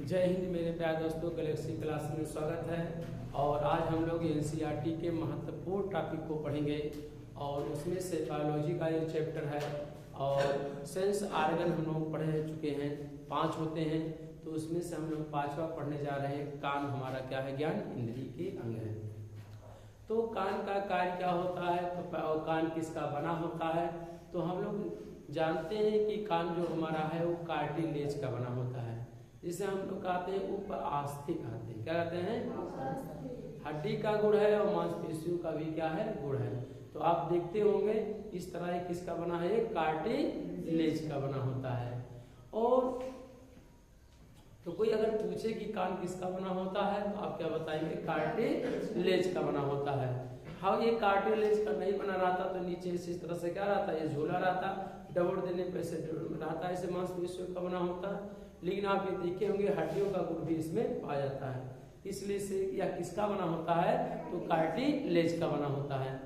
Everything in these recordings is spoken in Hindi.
जय हिंद मेरे प्यारे दोस्तों, गैलेक्सी क्लास में स्वागत है। और आज हम लोग एनसीईआरटी के महत्वपूर्ण टॉपिक को पढ़ेंगे और उसमें से बायोलॉजी का ये चैप्टर है और सेंस आर्गन हम लोग पढ़ चुके हैं, 5 होते हैं। तो उसमें से हम लोग 5वां पढ़ने जा रहे हैं। कान हमारा क्या है? ज्ञान इंद्रिय के अंग है। तो कान का कार्य क्या होता है, तो कान किसका बना होता है? तो हम लोग जानते हैं कि कान जो हमारा है वो कार्टिलेज का बना होता है, जिसे हम लोग कहते हैं उपआस्थि कहते हैं। क्या कहते हैं? हड्डी का गुण है और मांसपेशियों का भी क्या है? गुण है। तो आप देखते होंगे इस तरह किसका बना है? कार्टिलेज का बना होता है। और तो कोई अगर पूछे कि कान किसका बना होता है तो आप क्या बताएंगे? कार्टिलेज का बना होता है। हाँ, ये कार्टिलेज का नहीं बना रहता तो नीचे से इस तरह से क्या रहता है? ये झोला रहता, दबोड़ देने पे ऐसे रहता है, ऐसे मांसपेशियों का बना होता है। लेकिन आप ये देखे होंगे हड्डियों का गुण भी इसमें पाया जाता है, इसलिए से यह किसका बना होता है? तो कार्टिलेज का बना होता है।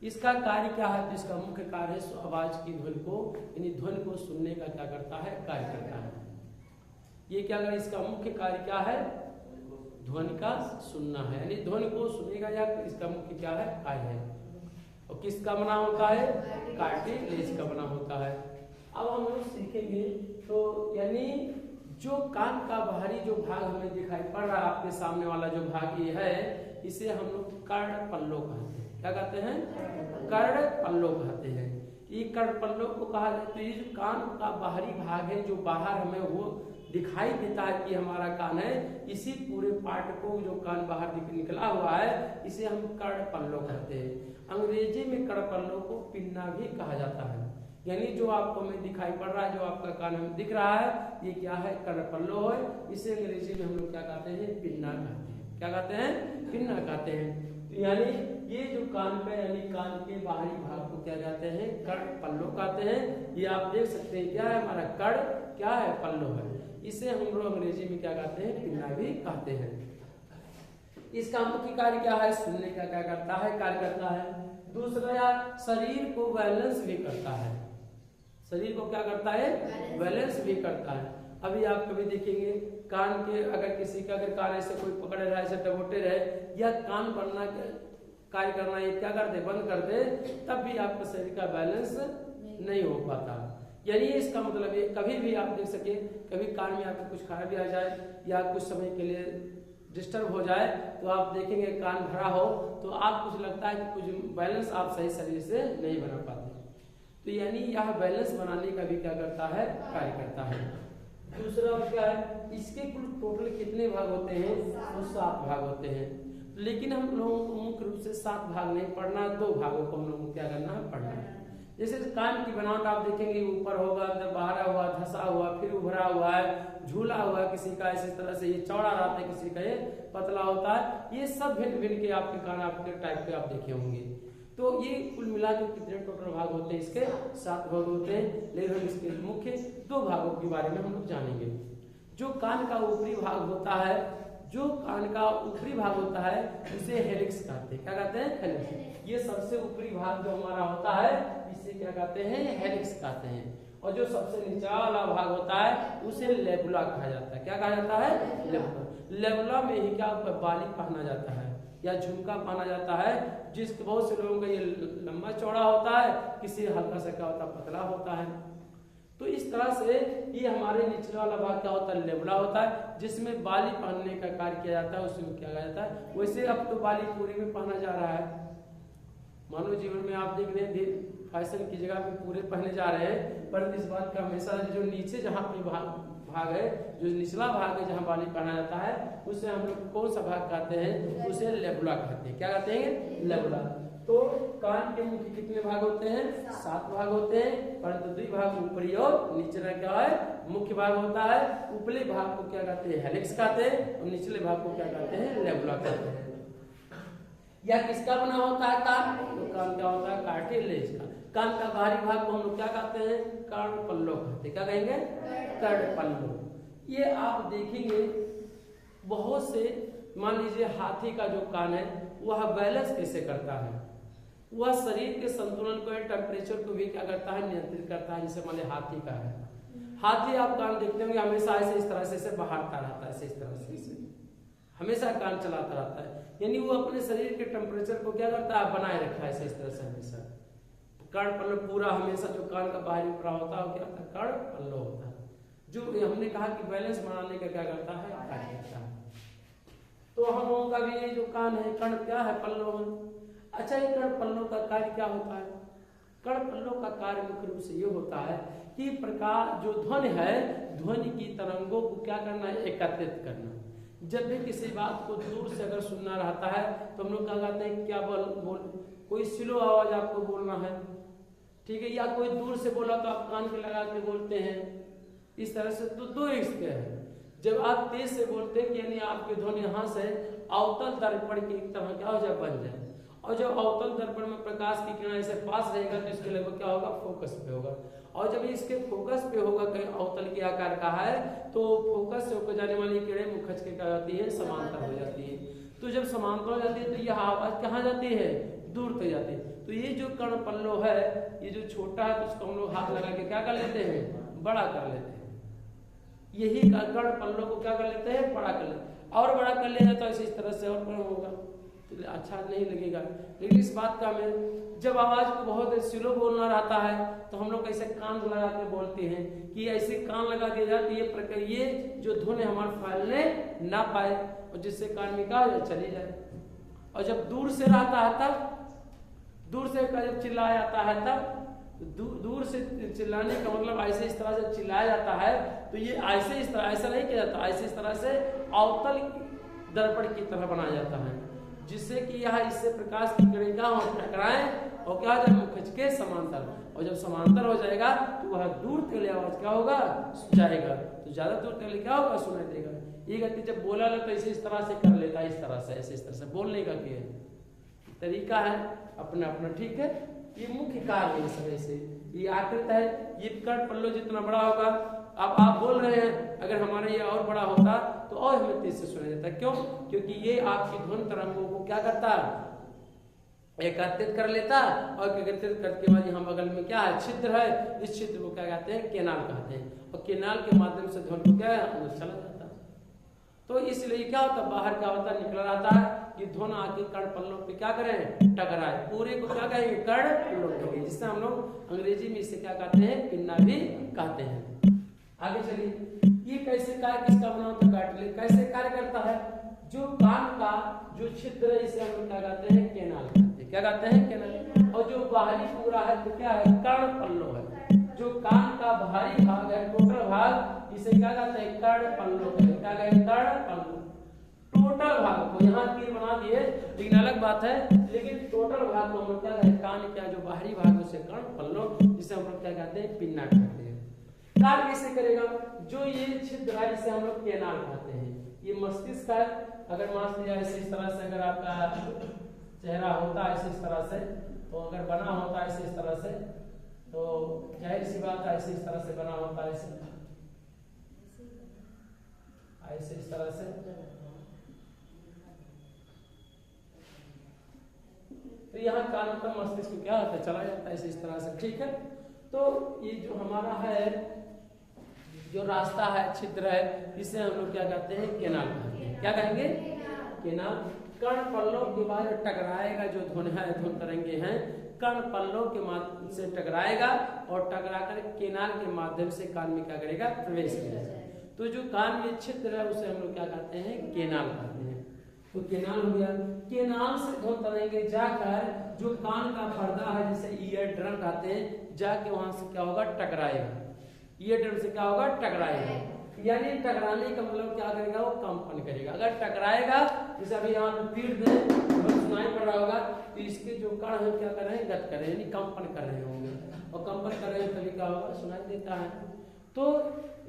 इसका कार्य क्या है? तो इसका मुख्य कार्य है आवाज की ध्वनि को, यानी ध्वनि को सुनने का क्या करता है? कार्य करता है। ये क्या कर, इसका मुख्य कार्य क्या है? ध्वनि का सुनना है, यानी ध्वनि को सुनेगा, या इसका मुख्य क्या है? कार्य है। और किसका बना होता है? कार्टिलेज का बना होता है। अब हम लोग सीखेंगे तो यानी जो कान का बाहरी जो भाग हमें दिखाई पड़ रहा है, आपके सामने वाला जो भाग ये है, इसे हम लोग कर्ण पल्लो कहते हैं। क्या कहते हैं? कर्ण पल्लो कहते हैं। ये कर्ण पल्लो को कहा जाता है। तो ये जो कान का बाहरी भाग है, जो बाहर हमें वो दिखाई देता है कि हमारा कान है, इसी पूरे पार्ट को जो कान बाहर निकला हुआ है, इसे हम कर्ण पल्लो कहते हैं। अंग्रेजी में कर्ण पल्लो को पिन्ना भी कहा जाता है। यानी जो आपको हमें दिखाई पड़ रहा है, जो आपका कान हमें दिख रहा है, ये क्या है? कर्ण पल्लो है। इसे अंग्रेजी में हम लोग क्या कहते हैं? पिन्ना कहते हैं। क्या कहते हैं? पिन्ना कहते हैं। तो यानी ये जो कान पे, यानी कान के बाहरी भाग को क्या कहते हैं? कर्ण पल्लो कहते हैं। ये आप देख सकते हैं, क्या है हमारा? कर्ण क्या है? पल्लो है। इसे हम लोग अंग्रेजी में क्या कहते हैं? पिन्ना भी कहते हैं। इसका मुख्य कार्य क्या है? सुनने का क्या करता है? कार्य करता है। दूसरा, शरीर को बैलेंस भी करता है। शरीर को क्या करता है? बैलेंस भी करता है। अभी आप कभी देखेंगे कान के, अगर किसी का अगर कान ऐसे कोई पकड़े रहे, ऐसे डबोटे रहे, या कान बनना कार्य करना ये क्या कर दे? बंद कर दे, तब भी आपका शरीर का बैलेंस नहीं हो पाता। यानी इसका मतलब ये, कभी भी आप देख सके, कभी कान में आपको कुछ खराबी आ जाए या कुछ समय के लिए डिस्टर्ब हो जाए, तो आप देखेंगे कान भरा हो तो आप कुछ लगता है कि कुछ बैलेंस आप सही शरीर से नहीं बना पाते। तो यानी यह बैलेंस बनाने का भी क्या करता है? कार्य करता है। दूसरा क्या है? इसके कुल टोटल कितने भाग होते हैं? तो 7 भाग होते हैं। लेकिन हम लोगों को मुख्य रूप से 7 भाग नहीं पढ़ना, 2 भागों को हम लोगों को क्या करना है? पढ़ना है। जैसे कान की बनावट आप देखेंगे, ऊपर होगा, अंदर बाहर हुआ, धसा हुआ, फिर उभरा हुआ है, झूला हुआ है किसी का, इसी तरह से ये चौड़ा रहता है, किसी का ये पतला होता है। ये सब भिन्न भिन्न के आपके कान आपके टाइप के आप देखे होंगे। तो ये कुल मिला के कितने टोटल भाग होते हैं? इसके 7 भाग होते हैं। लेकिन हम इसके मुख्य 2 भागों के बारे में हम लोग जानेंगे। जो कान का ऊपरी भाग होता है, जो कान का ऊपरी भाग होता है, उसे हेलिक्स कहते हैं। क्या कहते हैं? हेलिक्स। ये सबसे ऊपरी भाग जो हमारा होता है, इसे क्या कहते हैं? हेलिक्स कहते हैं। और जो सबसे निचला वाला भाग होता है, उसे लेबुला कहा जाता है। क्या कहा जाता है? लेबुला। लेबुला में ही क्या बाली पहना जाता है या झुमका पहना जाता है, जिसके बहुत से लोगों का ये लंबा चौड़ा होता है, किसी हल्का सा क्या होता है? पतला होता है। तो इस तरह से ये हमारे निचले वाला भाग क्या होता है? लेबुला होता है, जिसमें बाली पहनने का कार्य किया जाता है, उसमें क्या कहा जाता है? वैसे अब तो बाली पूरे में पहना जा रहा है। मानव जीवन में आप देख रहे हैं फैशन की जगह पे पूरे पहने जा रहे हैं, पर इस बात का हमेशा जो नीचे जहाँ पे भाग है, जो निचला भाग है, जहाँ बाली पहना जाता है, उसे हम लोग कौन सा भाग कहते हैं? उसे लेबुला कहते हैं। क्या कहते हैं? लेबुला। तो कान के मुख्य कितने भाग होते हैं? 7 भाग होते हैं, परंतु 2 भाग ऊपरी और निचला क्या है? मुख्य भाग होता है। ऊपरी भाग को क्या कहते हैं? हेलिक्स कहते हैं, और निचले भाग को क्या कहते हैं? लेबुला कहते हैं। या किसका बना होता है कान? तो कान क्या होता है? कार्टिलेज का। कान का बाहरी भाग को हम लोग क्या कहते हैं? कर्ण पल्लो कहते हैं। क्या कहेंगे? कर्ण पल्लो। ये आप देखेंगे बहुत से, मान लीजिए हाथी का जो कान है, वह बैलेंस कैसे करता है? वह शरीर के संतुलन को, टेम्परेचर को भी क्या करता है? नियंत्रित करता है। जैसे मान लीजिए हाथी का है, हाथी आप कान देखते होंगे हमेशा ऐसे इस तरह से बहारता रहता है, ऐसे इस तरह से हमेशा कान चलाता रहता है, यानी वो अपने शरीर के टेम्परेचर को क्या करता है, बनाए रखा है ऐसे इस तरह से हमेशा। कर्ण पल्लव पूरा हमेशा जो कान का बाहरी पूरा होता है क्या होता है, कर्ण पल्लव होता है, जो हमने कहा कि बैलेंस बनाने का क्या करता है, कार्य करता है। तो हम लोगों का भी ये जो कान है कर्ण क्या है, पल्लव है। अच्छा, ये कर्ण पल्लव का कार्य क्या होता है? कर्ण पल्लव का कार्य मुख्य रूप से ये होता है कि प्रकाश जो ध्वनि है, ध्वनि की तरंगों को क्या करना है, एकत्रित करना। जब भी किसी बात को दूर से अगर सुनना रहता है तो हम लोग क्या कहते हैं, क्या बोल कोई स्लो आवाज आपको बोलना है, ठीक है, या कोई दूर से बोला तो आप कान के लगा के बोलते हैं, इस तरह से। तो दो इसके हैं, जब आप तेज से बोलते हैं यानी आपकी ध्वनि यहाँ से अवतल दर्पण की तरह क्या हो जाए, बन जाए, और जब अवतल दर्पण में प्रकाश की किरण ऐसे पास रहेगा तो इसके लगभग क्या होगा, फोकस पे होगा, और जब इसके फोकस पे होगा, कहीं अवतल के आकार का है तो फोकस से होकर जाने वाली किरणें मुखच के क्या जाती है, समांतर हो जाती है। तो जब समांतर हो जाती है तो यह आवाज कहाँ जाती है, दूर तक जाती है। तो ये जो कर्ण पल्लव है, ये जो छोटा है तो उसको हम लोग हाथ लगा के क्या कर लेते हैं, बड़ा कर लेते हैं। यही कर्ण पल्लव को क्या कर लेते हैं, बड़ा कर लेते हैं, और बड़ा कर लेना तो ऐसे इस तरह से और बड़ा होगा तो अच्छा नहीं लगेगा। लेकिन इस बात का हमें जब आवाज को बहुत स्लो बोलना रहता है तो हम लोग ऐसे कान लगा के बोलते हैं कि ऐसे कान लगा दिया जाए तो ये जो ध्वनि हमारे फैलने ना पाए और जिससे कान में क्या चली जाए। और जब दूर से रहता है तब, दूर से जब चिल्लाया जाता है तब दूर से चिल्लाने का मतलब ऐसे इस तरह से चिल्लाया जाता है तो ये ऐसे इस तरह ऐसा नहीं किया जाता, ऐसे इस तरह से अवतल दर्पण की तरह बनाया जाता है, जिससे कि यह इससे प्रकाश की किरण क्या टकराए और क्या हो जाए, मुखच के समांतर। और जब समांतर हो जाएगा तो वह दूर तक आवाज क्या होगा, जाएगा, तो ज्यादा दूर तक क्या होगा, सुनाई देगा। ये गति जब बोला ना तो ऐसे इस तरह से कर लेता है, इस तरह से ऐसे इस तरह से बोलने का तरीका है अपना अपना, ठीक है। ये मुख्य कार्य है सब ऐसे, ये आकृत है, ये कर्ण पल्लव जितना बड़ा होगा, अब आप बोल रहे हैं, अगर हमारा ये और बड़ा होता तो और हमें तेज से सुनाई देता। क्यों? क्योंकि ये आपकी ध्वनि तरंगों को क्या करता है, एकत्रित कर लेता, और एकत्रित करके बाद यहाँ बगल में क्या है, छिद्र है, इस छिद्र को क्या कहते हैं, केनाल कहते हैं, और केनाल के माध्यम से ध्वनि को क्या है, अंदर चला जाता है। तो इसलिए क्या होता है, बाहर क्या होता है, निकला रहता है, ये ध्वनि आके कर्ण पल्लव पे क्या करें, टकराए, पूरे को क्या कहेंगे, कर्ण पल्लव कहेंगे, जिससे हम लोग अंग्रेजी में इसे क्या कहते हैं, पिन्ना भी कहते हैं। आगे चलिए, ये कैसे कार्य किसका बना होता है, कार्टिलेज कैसे कार्य करता है, जो कान का जो छिद्र है इसे हम लोग क्या कहते हैं, केनाल कहते हैं, क्या कहते हैं, केनाल, और जो बाहरी पूरा है तो क्या है, कर्ण पल्लव है। जो कान का बाहरी भाग है, टोटल भाग, इसे क्या कहते हैं, कर्ण पल्लव कहते हैं, क्या कहते हैं, कर्ण पल्लव। टोटल भाग को यहाँ तीर बना दिए, लेकिन अलग बात है, लेकिन टोटल भाग को हम लोग क्या कहते हैं, कान का जो बाहरी भाग उसे कर्ण पल्लव, जिसे हम लोग क्या कहते हैं, पिन्ना कहते हैं। कार्य कैसे करेगा, जो ये छिद्र है इसे हम लोग केनाल कहते हैं, ये मस्तिष्क है। अगर मान लीजिए ऐसे इस तरह से अगर आपका चेहरा होता है ऐसे इस तरह से, तो अगर बना होता है ऐसे इस तरह से, तो जाहिर सी बात है ऐसे इस तरह से बना होता है, ऐसे इस तरह से, तो यहाँ कान का मस्तिष्क क्या होता है, चला जाता है ऐसे इस तरह से, ठीक है। तो ये जो हमारा है, जो रास्ता है, छिद्र है, इसे हम लोग क्या कहते हैं, केनाल कहते हैं, क्या कहेंगे, केनाल। कर्ण पल्लव के बाद टकराएगा, जो ध्वनि है, ध्वनि तरंगे हैं, कर्ण पल्लव के माध्यम से टकराएगा और टकराकर केनाल के माध्यम से कान में क्या करेगा, प्रवेश करेगा। तो जो कान में छिद्र है उसे हम लोग क्या कहते हैं, केनाल कहते हैं। तो केनाल हो गया, केनाल से ध्वनि तरंगे जाकर जो कान का पर्दा है, जिसे ईयर ड्रम कहते हैं, जाके वहां से क्या होगा, टकराएगा, ईयर ड्रम से क्या होगा, टकराएगा, यानी टकराने का मतलब क्या करेगा, वो कंपन करेगा। अगर टकराएगा, जैसे अभी यहाँ पे पीठ में सुनाई पड़ रहा होगा, तो इसके जो कण है क्या कर रहे हैं, गत कर रहे हैं, यानी कंपन कर रहे होंगे, और कंपन कर रहे हैं तभी क्या होगा, सुनाई देता है। तो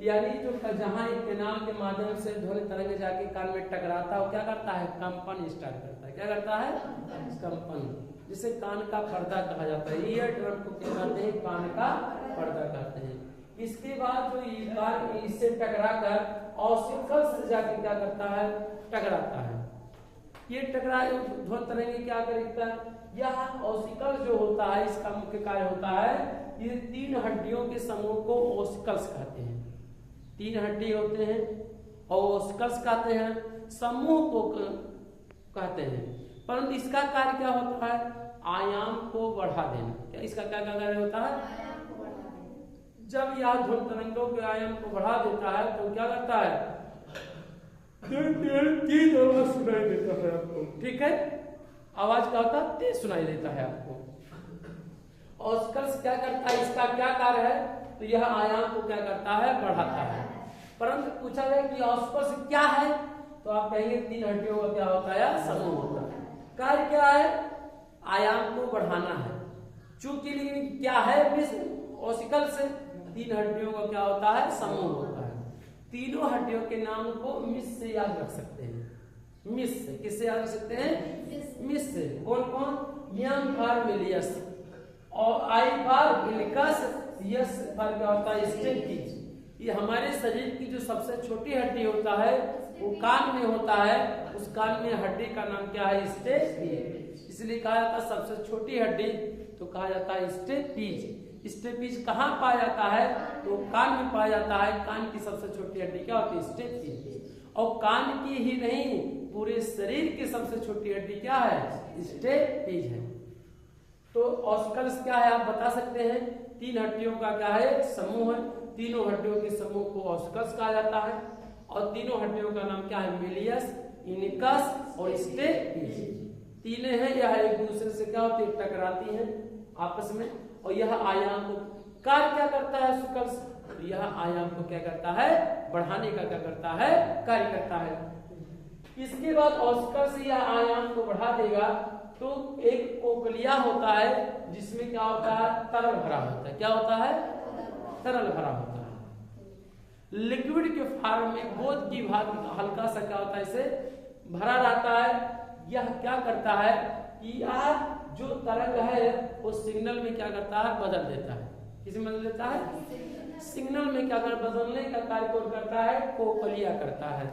यानी जो जहाँ एक केनाल के माध्यम से ध्वनि तरंग जाके कान में टकराता है, वो क्या करता है, कंपन स्टार्ट करता है, क्या करता है, कंपन, जिसे कान का पर्दा कहा जाता है। ईयर ड्रम को क्या कहते हैं, कान का पर्दा कहते हैं। इसके बाद जो ईकार इससे टकराकर ऑसिकल से जाके क्या करता है, टकराता है। ये टकराए ध्वनि तरंगे क्या करता है, यह ऑसिकल जो होता है, इसका मुख्य कार्य होता है, ये तीन हड्डियों के समूह को ऑसिकल्स कहते हैं। तीन हड्डी होते हैं, और ऑस्कल्स कहते हैं, समूह को कहते हैं। परंतु इसका कार्य क्या होता है? आयाम को बढ़ा देना। क्या इसका क्या कार्य होता है? जब यह ध्वनि तरंगों के आयाम को बढ़ा देता है तो क्या करता है? तेज आवाज सुनाई देता है आपको। ठीक है, आवाज क्या होता है? तेज सुनाई देता है आपको। ऑस्कल्स क्या करता है? इसका क्या कार्य है? तो यह आयाम को क्या करता है? बढ़ाता है। परंतु पूछा जाए कि ऑस्कल्स क्या है, तो आप कहेंगे तीन हड्डियों का क्या होता है? समूह होता है। कार्य क्या है? आयाम को बढ़ाना है। चूंकि लेकिन क्या है? ऑस्कल से तीन हड्डियों का क्या होता है? समूह होता है। तीनों हड्डियों के नाम को मिस से याद रख सकते हैं। मिस से किससे याद रख सकते हैं? मिस से। कौन कौन? एम फॉर मिलियस, और आई फॉर इल्कस, यस फॉर क्या होता है? स्टेपीज। ये हमारे शरीर की जो सबसे छोटी हड्डी होता है वो कान में होता है। उस कान में हड्डी का नाम क्या है? स्टेपीज। इसलिए कहा जाता है सबसे छोटी हड्डी तो कहा जाता है स्टेपीज। स्टेपीज कहाँ पाया जाता है? तो कान में पाया जाता है। कान की सबसे छोटी हड्डी क्या होती है? स्टेपीज। और कान की ही नहीं, पूरे शरीर की सबसे छोटी हड्डी क्या है? स्टेपीज है। तो ऑस्कल्स क्या है आप बता सकते हैं? तीन हड्डियों का क्या है? समूह है। तीनों हड्डियों के समूह को ऑस्कल्स कहा जाता है। और तीनों हड्डियों का नाम क्या है? मिलियस, इनिकस और स्टेपीज। तीनों हैं, यह एक दूसरे से क्या होती है? टकराती हैं आपस में। और यह आयाम को कार्य क्या करता है? ऑस्कल्स, तो यह आयाम को क्या करता है? बढ़ाने का क्या करता है? कार्य करता है। इसके बाद ऑस्कल्स यह आयाम को बढ़ा देगा तो एक कोकलिया होता है जिसमें क्या होता है? तरल भरा होता है। क्या होता है? तरल भरा होता है। लिक्विड के फॉर्म में गोंद की भाग हल्का सा क्या होता है? इसे भरा रहता है। यह क्या करता है कि यह जो तरंग है वो सिग्नल में क्या करता है? बदल देता है। किसमें बदल देता है? सिग्नल में क्या कर बदलने का कार्य कौन करता है? कोकलिया करता है।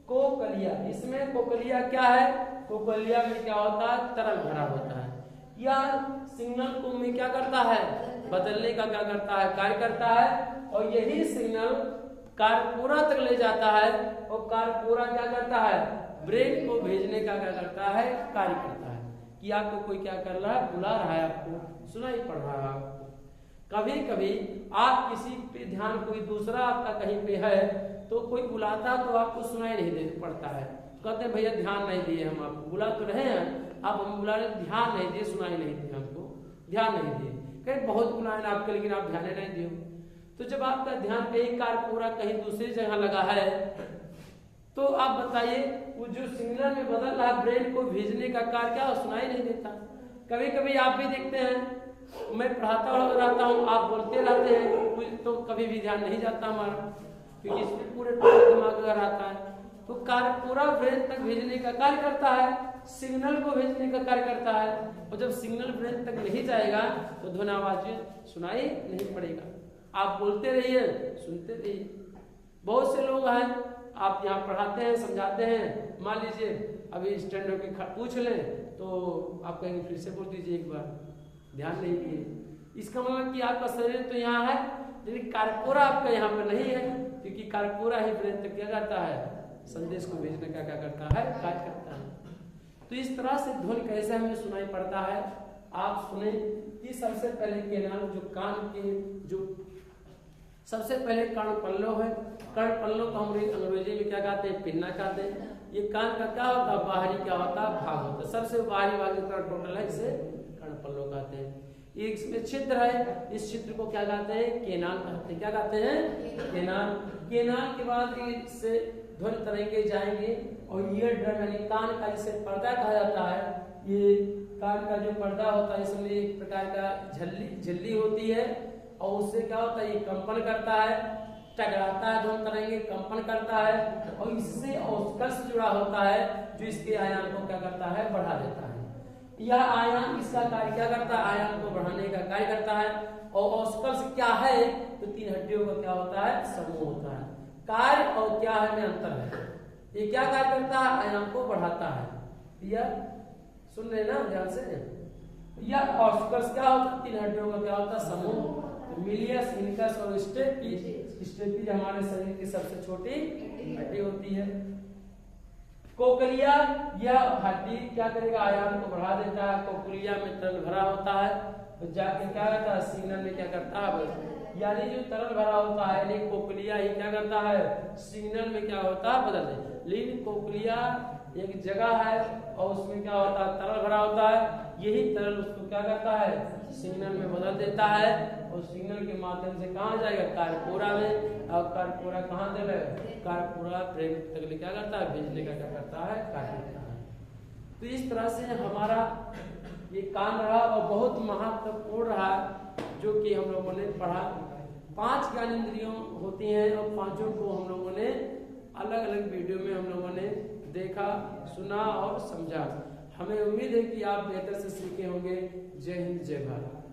कोकलिया, इसमें कोकलिया क्या है? कोकलिया में क्या होता है? तरल भरा होता है। यह सिग्नल को में क्या करता है? बदलने का क्या करता है? कार्य करता है। और यही सिग्नल कारपोरा तक ले जाता है। और कारपोरा क्या करता है? ब्रेन को भेजने का क्या करता है? कार्य करता है। कि आपको कोई क्या कर रहा है? बुला रहा है, आपको सुनाई पड़ रहा है आपको। कभी कभी आप किसी पे ध्यान, कोई दूसरा आपका कहीं पे है तो कोई बुलाता तो आपको सुनाई नहीं दे पड़ता है। कहते हैं भैया ध्यान नहीं दिए, हम आपको बुला तो रहे हैं, आप हम बुला रहे, ध्यान नहीं दिए, सुनाई नहीं दिए, हमको ध्यान नहीं दिए। कहीं बहुत बुलाए ना आपके, लेकिन आप ध्यान नहीं दिए। तो जब आपका ध्यान कहीं कारपोरा कहीं दूसरी जगह लगा है तो आप बताइए वो जो सिग्नल में बदल रहा है ब्रेन को भेजने का कार्य क्या सुनाई नहीं देता। कभी कभी आप भी देखते हैं, मैं पढ़ाता रहता हूँ, आप बोलते रहते हैं तो कभी भी ध्यान नहीं जाता हमारा, क्योंकि इसमें पूरे दिमाग में रहता है। तो कार्य पूरा ब्रेन तक भेजने का कार्य करता है, सिग्नल को भेजने का कार्य करता है। और जब सिग्नल ब्रेन तक नहीं जाएगा तो ध्वनि आवाज सुनाई नहीं पड़ेगा। आप बोलते रहिए, सुनते रहिए। बहुत से लोग हैं, आप यहाँ पढ़ाते हैं, समझाते हैं, मान लीजिए अभी स्टैंड होकर पूछ लें तो आप कहेंगे फिर से बोल दीजिए एक बार, ध्यान नहीं दिए। इसका मतलब कि आपका शरीर तो यहाँ है लेकिन कारपोरा आपका यहाँ पर नहीं है, क्योंकि कारपोरा ही ब्रेन तक क्या करता है? संदेश को भेजने का क्या करता है? कार्य करता है। तो इस तरह से ध्वनि कैसे हमें सुनाई पड़ता है आप सुने कि सबसे पहले केनाल जो कान के जो सबसे पहले कर्णपल्लव है, कर्णपल्लव को हम अंग्रेजी में क्या कहते हैं? पिन्ना कहते हैं। ये कान का क्या होता है? बाहरी क्या होता है? भाग होता है। सबसे बाहरी भाग जितना टोटल है इसे कर्णपल्लव कहते हैं। ये इसमें छिद्र है, इस छिद्र को क्या कहते हैं? केनाल कहते हैं। क्या कहते हैं? केनाल। केनाल के बाद इससे ध्वनि तरंगे जाएंगे और ईयर ड्रम यानी कान का जिसे पर्दा कहा जाता है, ये कान का जो पर्दा होता है इसमें एक प्रकार का झिल्ली होती है और उससे क्या होता है? ये कंपन करता है, टकराता है, ध्वनि तरंगे कंपन करता है और इससे ऑस्कल्स जुड़ा होता है जो इसके आयाम को क्या करता है? बढ़ा देता है। यह आयाम इसका कार्य क्या करता है? आयाम को बढ़ाने का कार्य करता है। और ऑस्कल्स क्या है? तो तीन हड्डियों का क्या होता है? समूह होता है। कार्य और क्या है में अंतर है। ये क्या कार्य करता है? आयाम को बढ़ाता है। यह सुन रहे ना ध्यान से। यह ऑस्कल्स क्या होता है? तीन हड्डियों का क्या होता है? समूह। मिलियस, इनकस और स्टेपीज। स्टेपीज हमारे शरीर की सबसे छोटी हड्डी होती है। कोकलिया, यह हड्डी क्या करेगा, आयाम को बढ़ा देता है। कोकलिया में तरल भरा होता है, तो जाके क्या करता है, सिग्नल में क्या करता है, यानी जो तरल भरा होता है यानी कोकलिया ही क्या करता है, सिग्नल में क्या होता है, बदल दे। लेकिन कोकलिया एक जगह है और उसमें क्या होता है, तरल भरा होता है। यही तरल उसको क्या करता है, सिग्नल में बदल देता है और सिग्नल के माध्यम से कहाँ जाएगा, कार्यपोरा में। और कार्यपोरा कहाँ दे रहे, कार्यपोरा ब्रेन तक क्या करता है, भेजने का क्या करता है, कार्य करता है। तो इस तरह से हमारा ये कान रहा और बहुत महत्वपूर्ण रहा, जो कि हम लोगों ने पढ़ा। 5 ज्ञानेंद्रियों होती हैं और पांचों को हम लोगों ने अलग अलग वीडियो में हम लोगों ने देखा, सुना और समझा। हमें उम्मीद है कि आप बेहतर से सीखे होंगे। जय हिंद, जय भारत।